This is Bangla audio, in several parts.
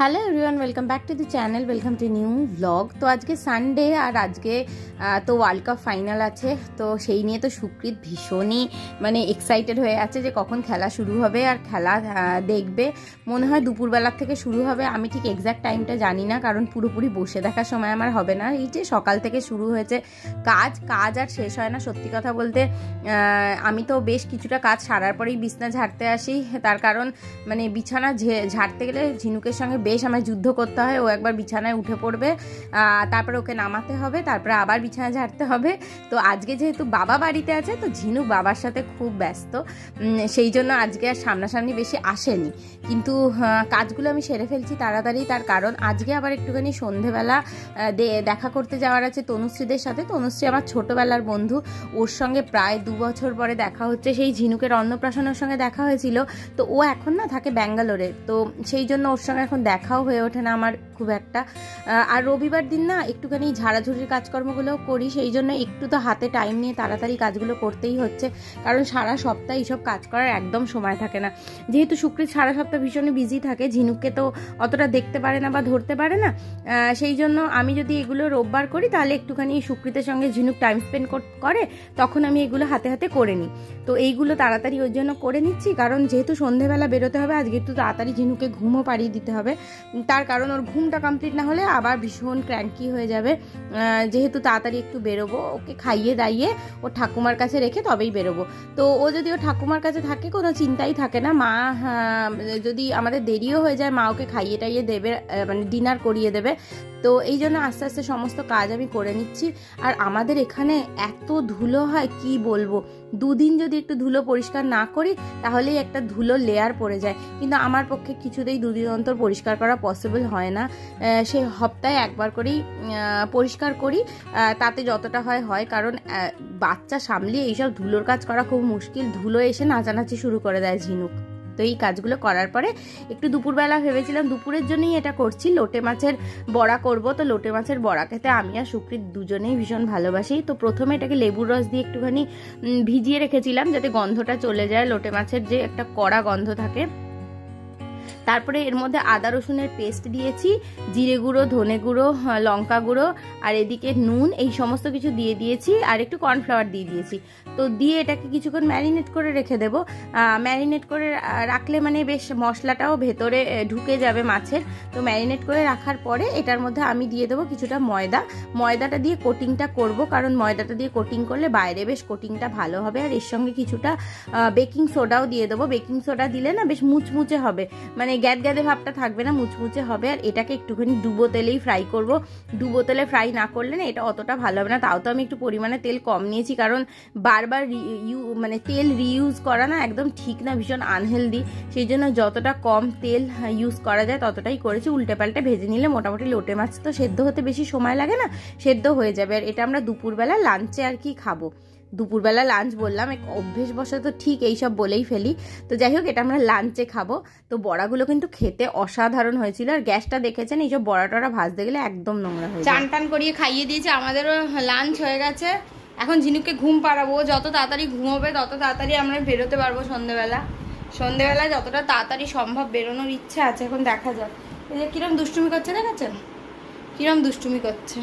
Hello everyone, welcome back to the channel, welcome to new blog. তো আজকে সানডে আর আজকে তো ওয়ার্ল্ড কাপ ফাইনাল আছে, তো সেই নিয়ে তো সুকৃত ভীষণই মানে এক্সাইটেড হয়ে আছে যে কখন খেলা শুরু হবে আর খেলা দেখবে। মনে হয় দুপুরবেলার থেকে শুরু হবে, আমি ঠিক এক্স্যাক্ট টাইমটা জানি না, কারণ পুরোপুরি বসে দেখার সময় আমার হবে না। এই যে সকাল থেকে শুরু হয়েছে কাজ আর শেষ হয় না। সত্যি কথা বলতে আমি তো বেশ কিছুটা কাজ সারার পরেই বিছানা ঝাড়তে আসি, তার কারণ মানে বিছানা ঝাড়তে গেলে ঝিনুকের সঙ্গে বেশ আমার যুদ্ধ করতে হয়। ও একবার বিছানায় উঠে পড়বে, তারপরে ওকে নামাতে হবে, তারপরে আবার বিছানা ঝাড়তে হবে। তো আজকে যেহেতু বাবা বাড়িতে আছে, তো ঝিনুক বাবার সাথে খুব ব্যস্ত, সেই জন্য আজকে আর সামনাসামনি বেশি আসেনি, কিন্তু কাজগুলো আমি সেরে ফেলছি তাড়াতাড়ি। তার কারণ আজকে আবার একটুখানি সন্ধেবেলা দেখা করতে যাওয়ার আছে তনুশ্রীদের সাথে। তনুশ্রী আমার ছোটোবেলার বন্ধু, ওর সঙ্গে প্রায় 2 বছর পরে দেখা হচ্ছে। সেই ঝিনুকের অন্নপ্রাশনের সঙ্গে দেখা হয়েছিল, তো ও এখন না থাকে ব্যাঙ্গালোরে, তো সেই জন্য ওর সঙ্গে এখন দেখাও হয়ে ওঠে না আমার খুব একটা। আর রবিবার দিন না একটুখানি ঝাড়াঝুড়ির কাজকর্মগুলোও করি, সেই জন্য একটু তো হাতে টাইম নিয়ে তাড়াতাড়ি কাজগুলো করতেই হচ্ছে, কারণ সারা সপ্তাহে এইসব কাজ করার একদম সময় থাকে না। যেহেতু সুকৃত সারা সপ্তাহ ভীষণই বিজি থাকে, ঝিনুককে তো অতটা দেখতে পারে না বা ধরতে পারে না, সেই জন্য আমি যদি এগুলো রোববার করি তাহলে একটুখানি সুকৃতের সঙ্গে ঝিনুক টাইম স্পেন্ড করে, তখন আমি এগুলো হাতে হাতে করে নিই। তো এইগুলো তাড়াতাড়ি ওর জন্য করে নিচ্ছি, কারণ যেহেতু সন্ধেবেলা বেরোতে হবে আজকে, একটু তাড়াতাড়ি ঝিনুকে ঘুমও পাড়িয়ে দিতে হবে। তার কারণ ওর ঘুমটা কমপ্লিট না হলে আবার ভীষণ ক্র্যাঙ্কি হয়ে যাবে। যেহেতু তাড়াতাড়ি একটু বেরোবো, ওকে খাইয়ে দাইয়ে ওর ঠাকুমার কাছে রেখে তবেই বেরোবো। তো ও যদি ওর ঠাকুমার কাছে থাকে কোনো চিন্তাই থাকে না। মা যদি আমাদের দেরিও হয়ে যায়, মা ওকে খাইয়ে টাইয়ে দেবে, মানে ডিনার করিয়ে দেবে। তো এই জন্য আস্তে আস্তে সমস্ত কাজ আমি করে নিচ্ছি। আর আমাদের এখানে এত ধুলো হয় কি বলবো, 2 দিন যদি একটু ধুলো পরিষ্কার না করি তাহলেই একটা ধুলো লেয়ার পড়ে যায়, কিন্তু আমার পক্ষে কিছুতেই 2 দিন অন্তর পরিষ্কার করা পসিবল হয় না। সে সপ্তাহে একবার করেই পরিষ্কার করি, তাতে যতটা হয়, কারণ বাচ্চা সামলিয়ে এইসব ধুলোর কাজ করা খুব মুশকিল। ধুলো এসে নাচানাচি শুরু করে দেয় ঝিনুক। তো এই কাজগুলো করার পরে একটু দুপুরবেলা ভেবেছিলাম দুপুরের জন্যই এটা করছি, লোটে মাছের বড়া করব। তো লোটে মাছের বড়া খেতে আমি আর সুকৃত দুজনেই ভীষণ ভালোবাসি। তো প্রথমে এটাকে লেবুর রস দিয়ে একটুখানি ভিজিয়ে রেখেছিলাম যাতে গন্ধটা চলে যায়, লোটে মাছের যে একটা কড়া গন্ধ থাকে। তারপরে এর মধ্যে আদা রসুনের পেস্ট দিয়েছি, জিরে গুঁড়ো, ধনে গুঁড়ো, লঙ্কা গুঁড়ো, আর এদিকে নুন, এই সমস্ত কিছু দিয়ে দিয়েছি, আর একটু কর্নফ্লাওয়ার দিয়ে দিয়েছি। তো দিয়ে এটাকে কিছুক্ষণ ম্যারিনেট করে রেখে দেবো। ম্যারিনেট করে রাখলে মানে বেশ মশলাটাও ভেতরে ঢুকে যাবে মাছের। তো ম্যারিনেট করে রাখার পরে এটার মধ্যে আমি দিয়ে দেবো কিছুটা ময়দাটা দিয়ে কোটিংটা করব, কারণ ময়দাটা দিয়ে কোটিং করলে বাইরে বেশ কোটিংটা ভালো হবে। আর এর সঙ্গে কিছুটা বেকিং সোডাও দিয়ে দেবো। বেকিং সোডা দিলে না বেশ মুচমুচে হবে, মানে গ্যাদগ্যাদে ভাবটা থাকবে না, মুচমুচে হবে। আর এটাকে একটুখানি ডুবো তেলেই ফ্রাই করব। ডুবো তেলে ফ্রাই না করলে না এটা অতটা ভালো হবে না। তাও তো আমি একটু পরিমাণে তেল কম নিয়েছি, কারণ বারবার মানে তেল রিইউজ করা না একদম ঠিক না, ভীষণ আনহেলদি। সেই জন্য যতটা কম তেল ইউজ করা যায় ততটাই করেছি। উল্টে পাল্টে ভেজে নিলে মোটামুটি লোটে মাছ তো সেদ্ধ হতে বেশি সময় লাগে না, সেদ্ধ হয়ে যাবে। আর এটা আমরা দুপুরবেলা লাঞ্চে আর কি খাবো। দুপুরবেলা লাঞ্চ বললাম, এক অভ্যেসবশত ঠিক এইসব বলেই ফেলি। তো যাই হোক, এটা আমরা লাঞ্চে খাবো। তো বড়াগুলো কিন্তু খেতে অসাধারণ হয়েছিল। আর গ্যাসটা দেখেছেন, এইসব বড়া টড়া ভাজতে গেলে একদম নোংরা হয়ে যায়। চান টান করিয়ে খাইয়ে দিয়েছে, আমাদেরও লাঞ্চ হয়ে গেছে। এখন ঝিনুককে ঘুম পাড়াবো, যত তাড়াতাড়ি ঘুমোবে তত তাড়াতাড়ি আমরা বেরোতে পারবো। সন্ধ্যেবেলা যতটা তাড়াতাড়ি সম্ভব বেরোনোর ইচ্ছা আছে, এখন দেখা যাক। এই যে কিরম দুষ্টুমি করছে, দেখেছেন কিরম দুষ্টুমি করছে।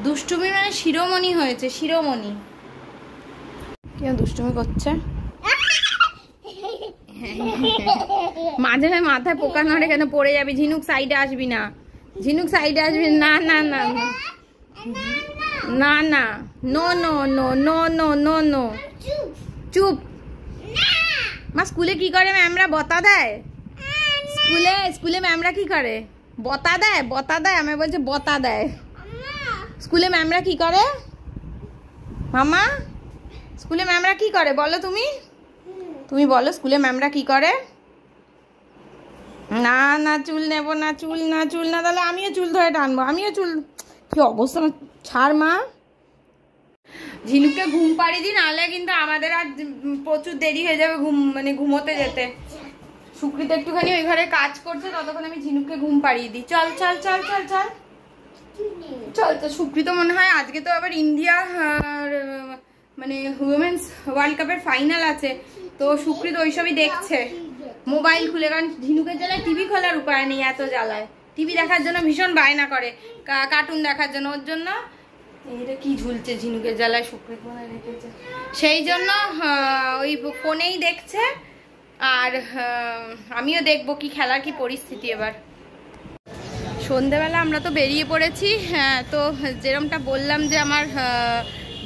দুষ্টুমি মানে শিরোমণি হয়েছে, শিরোমণি কিরম দুষ্টুমি করছে। মাঝে মাথায় পোকা নড়ে কেন, পড়ে যাবি। ঝিনুক সাইডে আসবি না, ঝিনুক সাইডে আসবি না। না না না না না, no no no no no no no, চুপ। মা স্কুলে কি করে ম্যামরা বতা দেয়? স্কুলে ম্যামরা কি করে? বতা দেয়। আমি বলছি বতা দেয়। স্কুলে ম্যামরা কি করে মামা? স্কুলে ম্যামরা কি করে বলো? তুমি বলো স্কুলে ম্যামরা কি করে? না না, চুল নেব না, চুল না, তাহলে আমিও চুল ধরে টানবো, কি অবস্থা। ছাড় মা, ঝিনুককে ঘুম পাড়িয়ে দিই, নাহলে কিন্তু আমাদের আর প্রচুর দেরি হয়ে যাবে ঘুমোতে যেতে। সুকৃত একটুখানি ওই ঘরে কাজ করছে, ততক্ষণ আমি ঝিনুককে ঘুম পাড়িয়ে দিই। চল চল চল চল চল চল। তো সুকৃত মনে হয় আজকে তো আবার ইন্ডিয়া মানে উইমেন্স ওয়ার্ল্ড কাপের ফাইনাল আছে, তো সুকৃত ওইসবই দেখছে। মোবাইল খুলে, কারণ ঝিনুকের জ্বালায় টিভি খোলার উপায় নেই, এত জ্বালায়। টিভি দেখার জন্য ভীষণ বায়না করে, কার্টুন দেখার জন্য। ওর জন্য এটা কি ঝুলছে ঝিনুকের জ্বালায়, সুপ্রিত মনে রেখেছে, সেই জন্য ওই ফোনেই দেখছে। আর আমিও দেখবো কি খেলার কি পরিস্থিতি। এবার সন্ধেবেলা আমরা তো বেরিয়ে পড়েছি। তো যেরকমটা বললাম যে আমার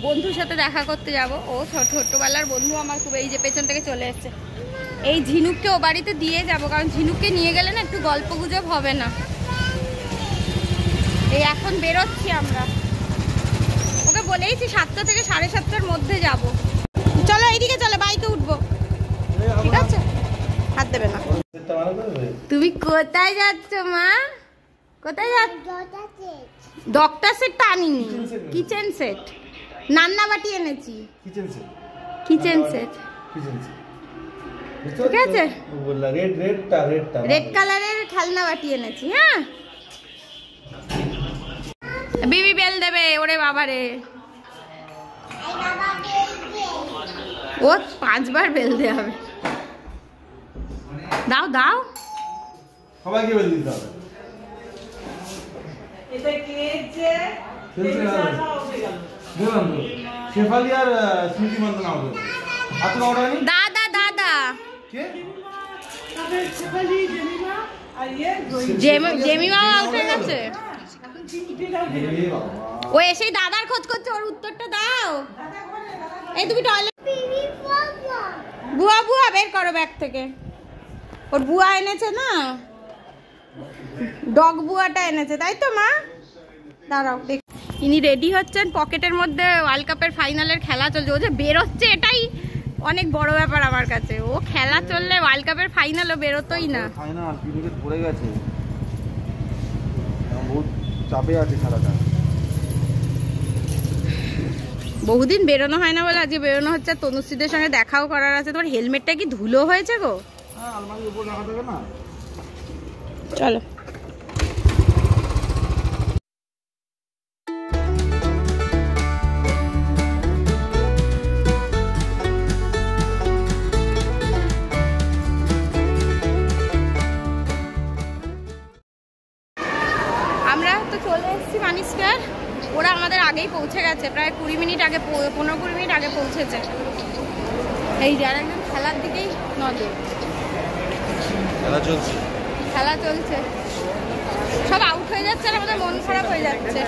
বন্ধুর সাথে দেখা করতে যাব, ও ছোট্টবেলার বন্ধু আমার খুব, এই যে পেছন থেকে চলে এসছে। এই ঝিনুককে ও বাড়িতে দিয়ে যাব, কারণ ঝিনুককে নিয়ে গেলে না একটু গল্প গুজব হবে না। এই এখন বেরোচ্ছি আমরা, ওকে বলেইছি 7টা থেকে 7:30টার মধ্যে যাব। চলো এইদিকে চলো, বাইকে উঠবো, ঠিক আছে? হাত দেবে না। তুমি কোথায় যাচ্ছ মা? কোথায় যাচ্ছ? ডক্টর সেটটা আনিনি, কিচেন সেট, নান্না বাটি এনেছি। কিচেন সেট ঠিক আছে, রেড কালারের খেলনা বাটি এনেছি। হ্যাঁ, বিবি বেল দেবে। ওরে বাবারে, ও 5বার বেল দেওয়া হবে। দাও দাও, সবাইকে বেল দিতে হবে। এটা কে যে দেখলাম তো শেফালি আর স্মৃতি মন্ডল নাও দেবে। আপনি অর্ডার নি দাদা দাদা কে? তবে শেফালি জেমিমা আর জেমিমা উঠে গেছে। এ বাবা, ও এসেই দাদার খোঁজ করছে, ওর উত্তরটা দাও। এই তুমি টয়লেট, বুয়া বুয়া বের করো ব্যাগ থেকে। ওর বুয়া এনেছে না, ডগ বুয়াটা এনেছে, তাই তো মা? দাঁড়াও দেখ। ইনি রেডি হচ্ছেন, পকেটের মধ্যে ওয়ার্ল্ড কাপের ফাইনালের খেলা চলছে। ও যে বেরোচ্ছে এটাই অনেক বড় ব্যাপার আমার কাছে। ও খেলা চললে ওয়ার্ল্ড কাপের ফাইনালও বেরোতোই না। ফাইনাল ক্রিকেট পড়ে গেছে, বহুত চাপে আছে খেলাটা। বহুদিন বেরোনো হয় না বলে আজকে বেরোনো হচ্ছে। তনুশ্রীদের সঙ্গে দেখাও করার আছে। তোমার হেলমেটটা কি ধুলো হয়েছে গো? হ্যাঁ, আলমারির উপর রাখা থাকে না। চলো। আমরা তো চলে এসেছি মানি স্কোয়ার। ওরা আমাদের আগেই পৌঁছে গেছে, প্রায় 20 মিনিট আগে, 15-20 মিনিট আগে পৌঁছেছে। এই যারা একদম খেলার দিকেই নজর, খেলা চলছে, খেলা চলছে, সব আউট হয়ে যাচ্ছে আর আমাদের মন খারাপ হয়ে যাচ্ছে।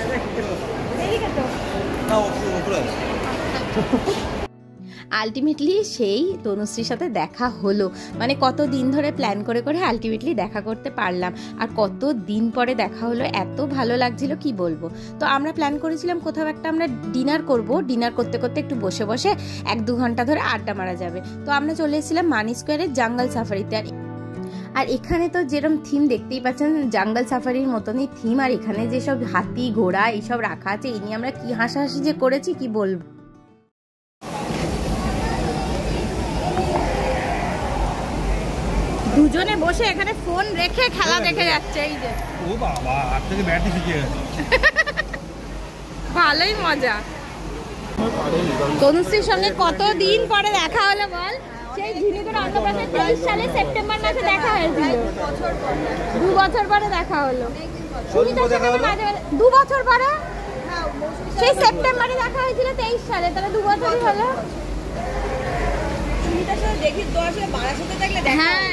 আলটিমেটলি সেই তনুশ্রীর সাথে দেখা হলো, মানে কত দিন ধরে প্ল্যান করে করে আলটিমেটলি দেখা করতে পারলাম। আর কত দিন পরে দেখা হলো, এত ভালো লাগছিল কি বলবো। তো আমরা প্ল্যান করেছিলাম কোথাও একটা আমরা ডিনার করব, ডিনার করতে করতে একটু বসে বসে 1-2 ঘন্টা ধরে আড্ডা মারা যাবে। তো আমরা চলে এসেছিলাম মানি স্কোয়ারের জঙ্গল সাফারিতে। আর এখানে তো যেরকম থিম দেখতেই পাচ্ছেন, জঙ্গল সাফারির মতনই থিম। আর এখানে যেসব হাতি ঘোড়া এইসব রাখা আছে, এই নিয়ে আমরা কি হাসাহাসি যে করেছি কি বলবো। দুজনে বসে এখানে ফোন রেখে খেলা দেখে যাচ্ছে। এই যে ও বাবা, হাত থেকে ব্যাটই শিখে গেছে। ভালোই মজা। তনুশ্রীর সঙ্গে কতদিন পরে দেখা হলো বল? সেই ঝিনুকের অন্নপ্রাশনে 23 সালে সেপ্টেম্বর মাসে দেখা হয়েছিল। 2 বছর পরে দেখা হলো। 2 বছর পরে, সেই সেপ্টেম্বরে দেখা হয়েছিল 23 সালে, তাহলে 2 বছরই হলো। হ্যাঁ,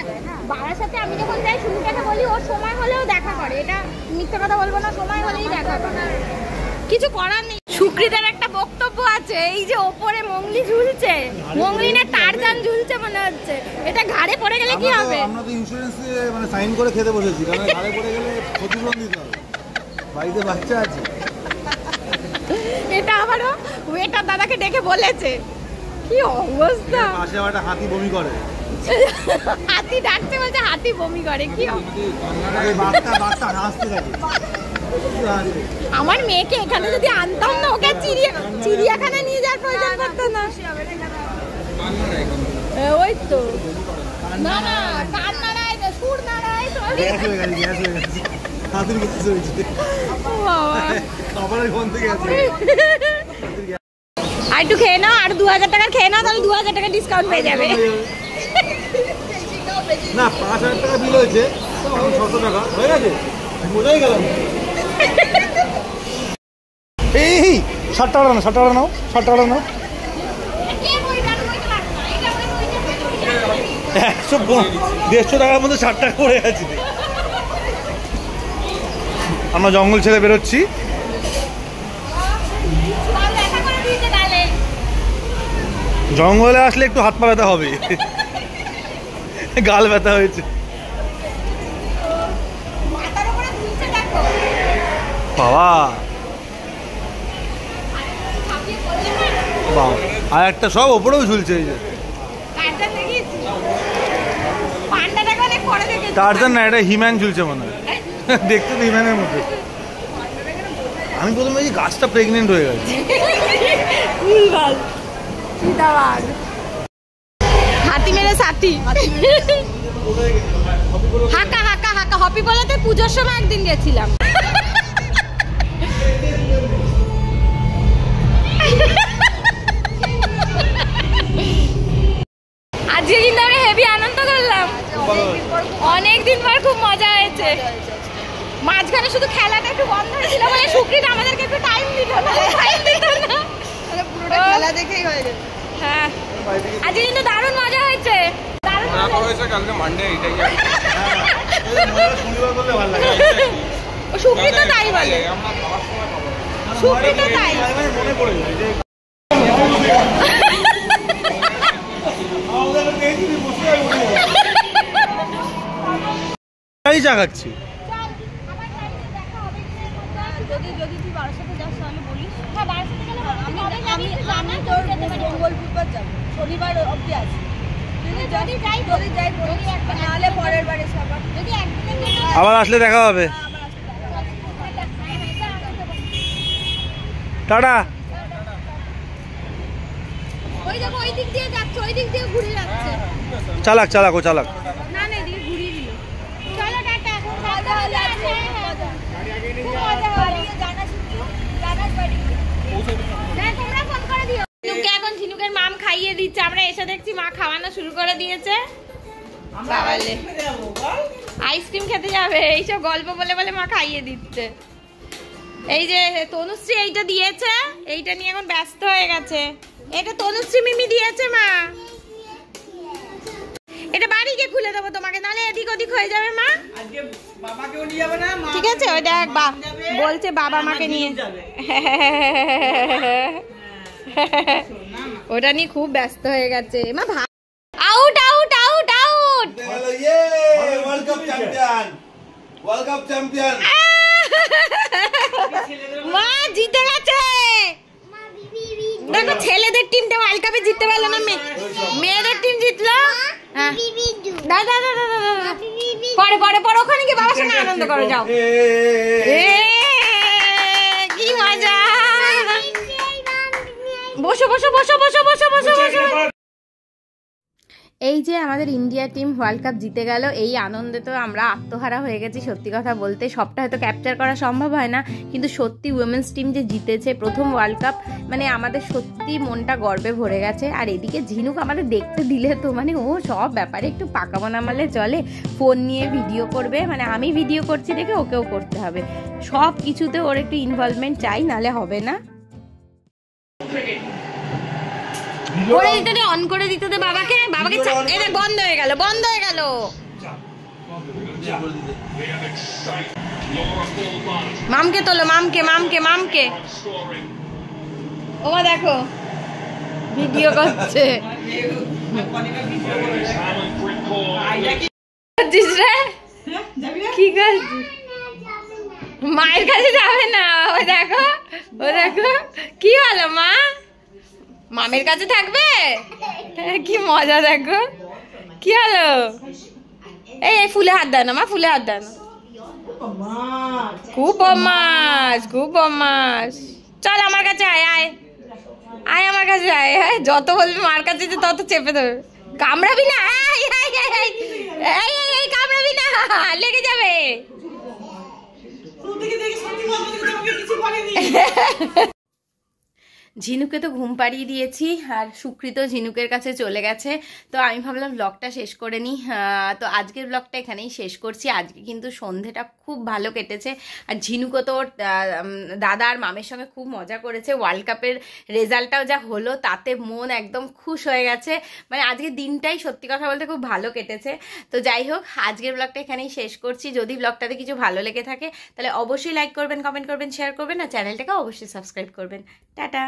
বারাসাতে আমি যখন যাই সুমিতাকে বলি ওর সময় হলেও দেখা করে। এটা মিথ্যে কথা বলবো না, সময় হলেই দেখা করে, কিছু করার নেই। সুকৃতার একটা বক্তব্য আছে, এই যে ওপরে মঙ্গলি ঝুলছে, মঙ্গলি না টারজান ঝুলছে মনে হচ্ছে, এটা ঘাড়ে পড়ে গেলে কি হবে? আমরা তো ইন্স্যুরেন্স মানে সাইন করে খেতে বসেছি, কারণ ঘাড়ে পড়ে গেলে ক্ষতিপূরণ দিতে হবে, বাড়িতে বাচ্চা আছে। এটা আবারও ওয়েটার দাদাকে ডেকে বলেছে। কি অবস্থা, পাশে একটা হাতি বমি করে, হাতি ডাকছে বলছে হাতি বমি করে। কি বাচ্চা হাসতে থাকে। আমার মেয়েকে এখানে যদি আনতাম না, ওকে চিড়িয়াখানা নিয়ে যাওয়ার প্রয়োজন পড়তো না। ওই তো না না, কান নাড়ায় না, সুর নাড়ায়। গ্যাস হয়ে গেছে, গ্যাস হয়ে গেছে, হাতির গ্যাস হয়েছে। খাবারের ফোন থেকে আছে। আর একটু খেয়ে নাও, আর 2000 টাকার খেয়ে নাও, তাহলে 2000 টাকা ডিসকাউন্ট পেয়ে যাবে। না 5,000 টাকা বিল হয়েছে, 600 টাকা হয়ে গেছে, বোঝাই গেল। এই 60 টাকা নাও, 60 টাকা নাও, 60 টাকা নাও। 150 টাকার মধ্যে 60 টাকা পড়ে আছে। আমরা জঙ্গল ছেড়ে বেরোচ্ছি। জঙ্গলে আসলে একটু হাত পা ব্যথা হবে, গাল ব্যথা হয়েছে। বাবা আর একটা সব ওপরেও ঝুলছে। এই যে টারজান না, এটা হিম্যান ঝুলছে মনে হয়, দেখতে তো হিম্যানের মতো। আমি প্রথমে এই গাছটা প্রেগনেন্ট হয়ে গেছে। হাতি মেরে সাথী হাঁকা হাঁকা হাঁকা হপি বলাতে পুজোর সময় একদিন গেছিলাম। আজকে কিন্তু আমরা হেভি আনন্দ করলাম, অনেকদিন পর খুব মজা হয়েছে। মাঝখানে শুধু খেলাটা একটু বন্ধ হয়েছিল বলে সুকৃত আমাদেরকে একটু টাইম দিল না, পুরোটা খেলা দেখেই হয়ে গেছে। হ্যাঁ আজকে কিন্তু দারুণ মজা হয়েছে, দারুণ মজা হয়েছে। কালকে মানডে এটাই শনিবার বললে ভালো লাগে। সুকৃত তাই বলে, সুকৃত তাই মনে পড়ে যায় যে তাই জাগাচ্ছি। আবার আসলে দেখা হবে, টাটা। চালাক চালাক ও চালাক। এখন ঝিনুকের মাম খাইয়ে দিচ্ছে, আমরা এসে দেখছি মা খাওয়ানো শুরু করে দিয়েছে। আইসক্রিম খেতে যাবে এইসব গল্প বলে বলে মা খাইয়ে দিচ্ছে। এই যে তনুশ্রী এইটা দিয়েছে, এইটা নিয়ে এখন ব্যস্ত হয়ে গেছে। এটা তনুশ্রী মিমি দিয়েছে মা, এটা বাড়ি গিয়ে খুলে দেবো তোমাকে, নাহলে এদিক ওদিক হয়ে যাবে মা। ঠিক আছে ওই দেখ বলছে বাবা মাকে নিয়ে, ওটা নিয়ে খুব ব্যস্ত হয়ে গেছে মা। Out out out out, world cup champion, world cup champion মা জিতে গেছে। দেখো ছেলেদের টিমটা ওয়ার্ল্ড কাপে জিততে পারলো না, মেয়েদের টিম জিতলো। দাদা দাদা দাদা পরে পরে পরে ওখানে গিয়ে বাবার সঙ্গে আনন্দ করো, যাও। কি মজা, বসো বসো বসো বসো বসো বসো বসো। এই যে আমাদের ইন্ডিয়া টিম ওয়ার্ল্ড কাপ জিতে গেল, এই আনন্দে তো আমরা আত্মহারা হয়ে গেছি। সত্যি কথা বলতে সবটা হয়তো ক্যাপচার করা সম্ভব হয় না, কিন্তু সত্যি উইমেন্স টিম যে জিতেছে প্রথম ওয়ার্ল্ড কাপ, মানে আমাদের সত্যি মনটা গর্বে ভরে গেছে। আর এদিকে ঝিনুক আমাদের দেখতে দিলে তো মানে ও সব ব্যাপারে একটু পাকা বানামালে চলে, ফোন নিয়ে ভিডিও করবে, মানে আমি ভিডিও করছি দেখে ওকেও করতে হবে, সব কিছুতে ওর একটু ইনভলভমেন্ট চাই, নালে হবে না। করে দিতে দে, অন করে দিতে দে বাবাকে, বাবাকে এটা বন্ধ হয়ে গেল, বন্ধ হয়ে গেল। মামকে তোলো, মামকে মামকে মামকে। ওমা দেখো ভিডিও করছে, কি করছিস? মায়ের কাছে যাবে না, ও দেখো ও দেখো কি হলো মা, মামের কাছে থাকবে, কি মজা দেখো কি হলো। এই ফুলে হাত দেয় না মা, ফুলে হাত দেয় না, খুব বদমাস খুব বদমাস। চল আমার কাছে আয়, আয় আয় আমার কাছে আয়, যত বলবি মার কাছে তত চেপে দেবে। কামড়াবি না, এই কামড়াবি না, লেগে যাবে। ঝিনুকে তো ঘুম পাড়িয়ে দিয়েছি আর সুকৃত ঝিনুকের কাছে চলে গেছে। তো আমি ভাবলাম ব্লগটা শেষ করে নিই। তো আজকের ব্লগটা এখানেই শেষ করছি। আজকে কিন্তু সন্ধেটা খুব ভালো কেটেছে। আর ঝিনুকও তো দাদা আর মামের সঙ্গে খুব মজা করেছে। ওয়ার্ল্ড কাপের রেজাল্টটাও যা হলো তাতে মন একদম খুশ হয়ে গেছে। মানে আজকের দিনটাই সত্যি কথা বলতে খুব ভালো কেটেছে। তো যাই হোক, আজকের ব্লগটা এখানেই শেষ করছি। যদি ব্লগটাতে কিছু ভালো লেগে থাকে তাহলে অবশ্যই লাইক করবেন, কমেন্ট করবেন, শেয়ার করবেন আর চ্যানেলটাকে অবশ্যই সাবস্ক্রাইব করবেন। টাটা।